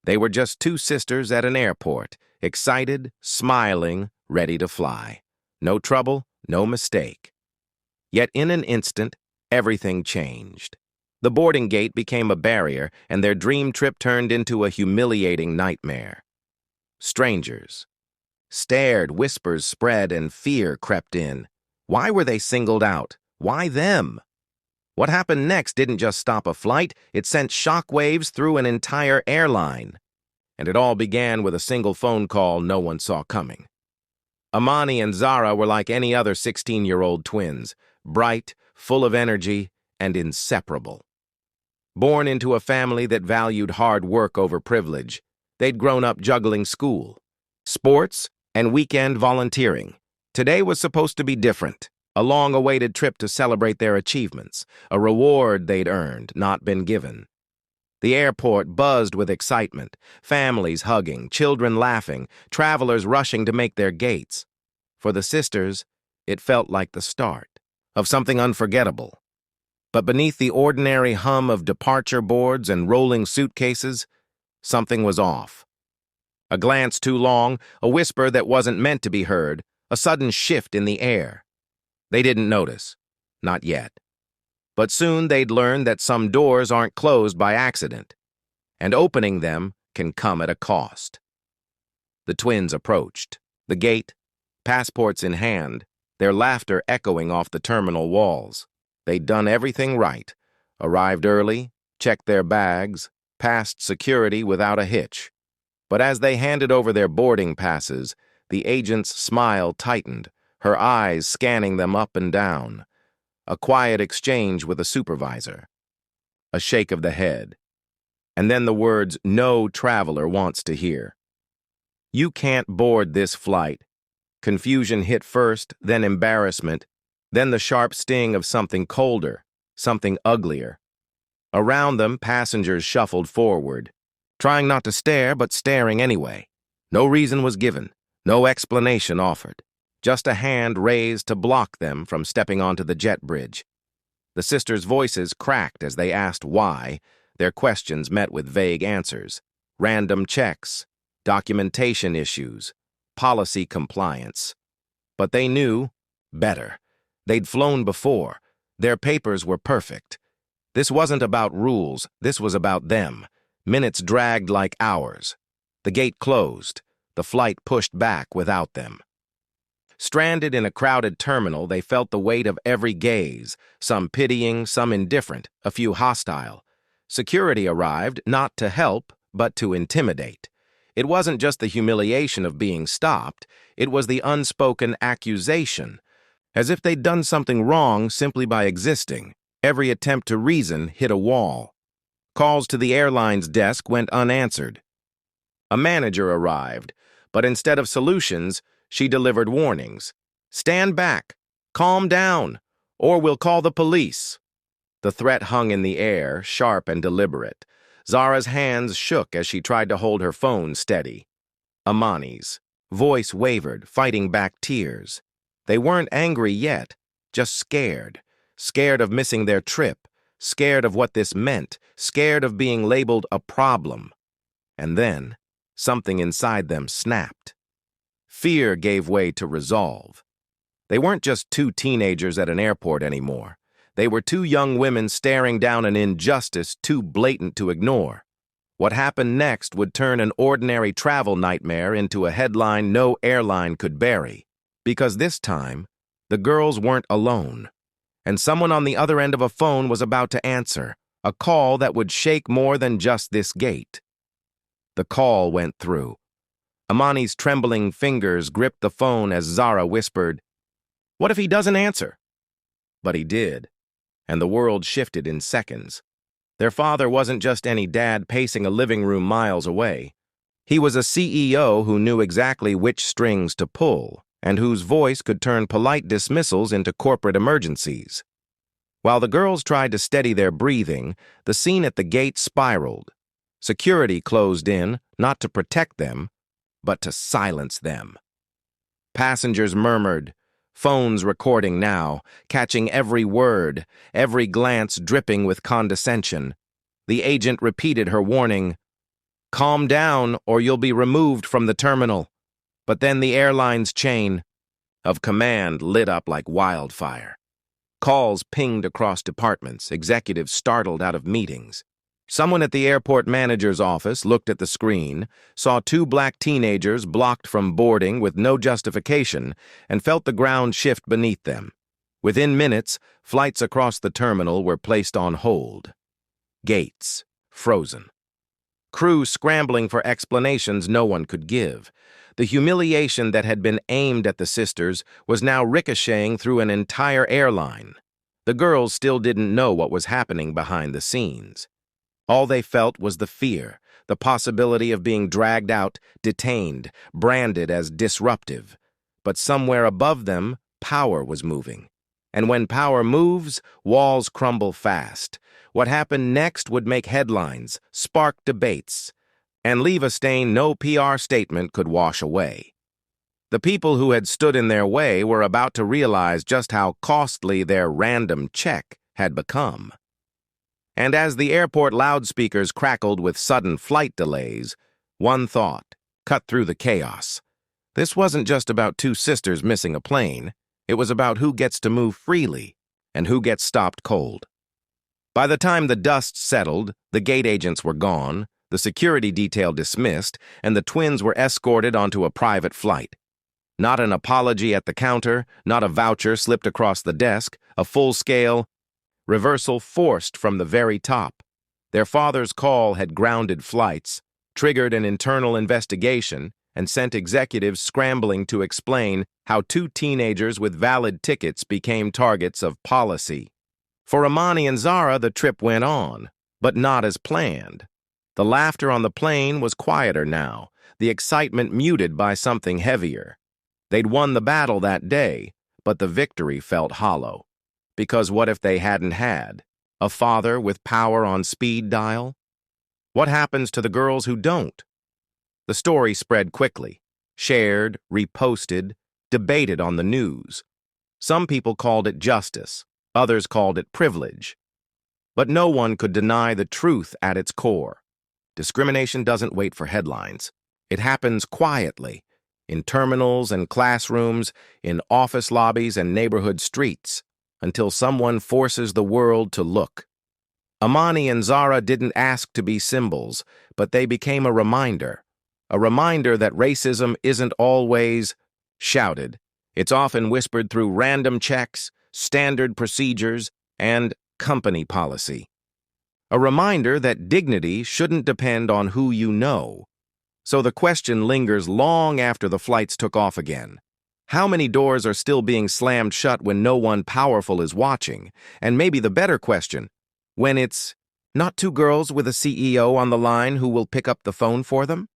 They were just two sisters at an airport, excited, smiling, ready to fly. No trouble, no mistake. Yet in an instant, everything changed. The boarding gate became a barrier, and their dream trip turned into a humiliating nightmare. Strangers stared, whispers spread, and fear crept in. Why were they singled out? Why them? What happened next didn't just stop a flight, it sent shockwaves through an entire airline. And it all began with a single phone call no one saw coming. Amani and Zara were like any other 16-year-old twins, bright, full of energy, and inseparable. Born into a family that valued hard work over privilege, they'd grown up juggling school, sports, and weekend volunteering. Today was supposed to be different, a long-awaited trip to celebrate their achievements, a reward they'd earned, not been given. The airport buzzed with excitement, families hugging, children laughing, travelers rushing to make their gates. For the sisters, it felt like the start of something unforgettable. But beneath the ordinary hum of departure boards and rolling suitcases, something was off. A glance too long, a whisper that wasn't meant to be heard, a sudden shift in the air. They didn't notice, not yet. But soon they'd learn that some doors aren't closed by accident, and opening them can come at a cost. The twins approached, the gate, passports in hand, their laughter echoing off the terminal walls. They'd done everything right, arrived early, checked their bags, passed security without a hitch. But as they handed over their boarding passes, the agent's smile tightened, her eyes scanning them up and down. A quiet exchange with a supervisor. A shake of the head. And then the words no traveler wants to hear. You can't board this flight. Confusion hit first, then embarrassment, then the sharp sting of something colder, something uglier. Around them, passengers shuffled forward, trying not to stare, but staring anyway. No reason was given, no explanation offered. Just a hand raised to block them from stepping onto the jet bridge. The sisters' voices cracked as they asked why, their questions met with vague answers. Random checks, documentation issues, policy compliance. But they knew better. They'd flown before. Their papers were perfect. This wasn't about rules, this was about them. Minutes dragged like hours. The gate closed. The flight pushed back without them. Stranded in a crowded terminal, they felt the weight of every gaze, some pitying, some indifferent, a few hostile. Security arrived, not to help, but to intimidate. It wasn't just the humiliation of being stopped, it was the unspoken accusation. As if they'd done something wrong simply by existing, every attempt to reason hit a wall. Calls to the airline's desk went unanswered. A manager arrived, but instead of solutions, she delivered warnings. Stand back, calm down, or we'll call the police. The threat hung in the air, sharp and deliberate. Zara's hands shook as she tried to hold her phone steady. Amani's voice wavered, fighting back tears. They weren't angry yet, just scared. Scared of missing their trip, scared of what this meant, scared of being labeled a problem. And then, something inside them snapped. Fear gave way to resolve. They weren't just two teenagers at an airport anymore. They were two young women staring down an injustice too blatant to ignore. What happened next would turn an ordinary travel nightmare into a headline no airline could bury. Because this time, the girls weren't alone. And someone on the other end of a phone was about to answer, a call that would shake more than just this gate. The call went through. Amani's trembling fingers gripped the phone as Zara whispered, "What if he doesn't answer?" But he did, and the world shifted in seconds. Their father wasn't just any dad pacing a living room miles away. He was a CEO who knew exactly which strings to pull, and whose voice could turn polite dismissals into corporate emergencies. While the girls tried to steady their breathing, the scene at the gate spiraled. Security closed in, not to protect them, but to silence them. Passengers murmured, phones recording now, catching every word, every glance dripping with condescension. The agent repeated her warning, Calm down or you'll be removed from the terminal. But then the airline's chain of command lit up like wildfire. Calls pinged across departments, executives startled out of meetings. Someone at the airport manager's office looked at the screen, saw two black teenagers blocked from boarding with no justification, and felt the ground shift beneath them. Within minutes, flights across the terminal were placed on hold. Gates frozen. Crew scrambling for explanations no one could give. The humiliation that had been aimed at the sisters was now ricocheting through an entire airline. The girls still didn't know what was happening behind the scenes. All they felt was the fear, the possibility of being dragged out, detained, branded as disruptive. But somewhere above them, power was moving. And when power moves, walls crumble fast. What happened next would make headlines, spark debates, and leave a stain no PR statement could wash away. The people who had stood in their way were about to realize just how costly their random check had become. And as the airport loudspeakers crackled with sudden flight delays, one thought cut through the chaos. This wasn't just about two sisters missing a plane. It was about who gets to move freely and who gets stopped cold. By the time the dust settled, the gate agents were gone, the security detail dismissed, and the twins were escorted onto a private flight. Not an apology at the counter, not a voucher slipped across the desk, a full-scale reversal forced from the very top. Their father's call had grounded flights, triggered an internal investigation, and sent executives scrambling to explain how two teenagers with valid tickets became targets of policy. For Amani and Zara, the trip went on, but not as planned. The laughter on the plane was quieter now, the excitement muted by something heavier. They'd won the battle that day, but the victory felt hollow. Because what if they hadn't had a father with power on speed dial? What happens to the girls who don't? The story spread quickly, shared, reposted, debated on the news. Some people called it justice, others called it privilege. But no one could deny the truth at its core. Discrimination doesn't wait for headlines. It happens quietly, in terminals and classrooms, in office lobbies and neighborhood streets, until someone forces the world to look. Amani and Zara didn't ask to be symbols, but they became a reminder that racism isn't always shouted. It's often whispered through random checks, standard procedures, and company policy. A reminder that dignity shouldn't depend on who you know. So the question lingers long after the flights took off again. How many doors are still being slammed shut when no one powerful is watching? And maybe the better question, when it's not two girls with a CEO on the line who will pick up the phone for them?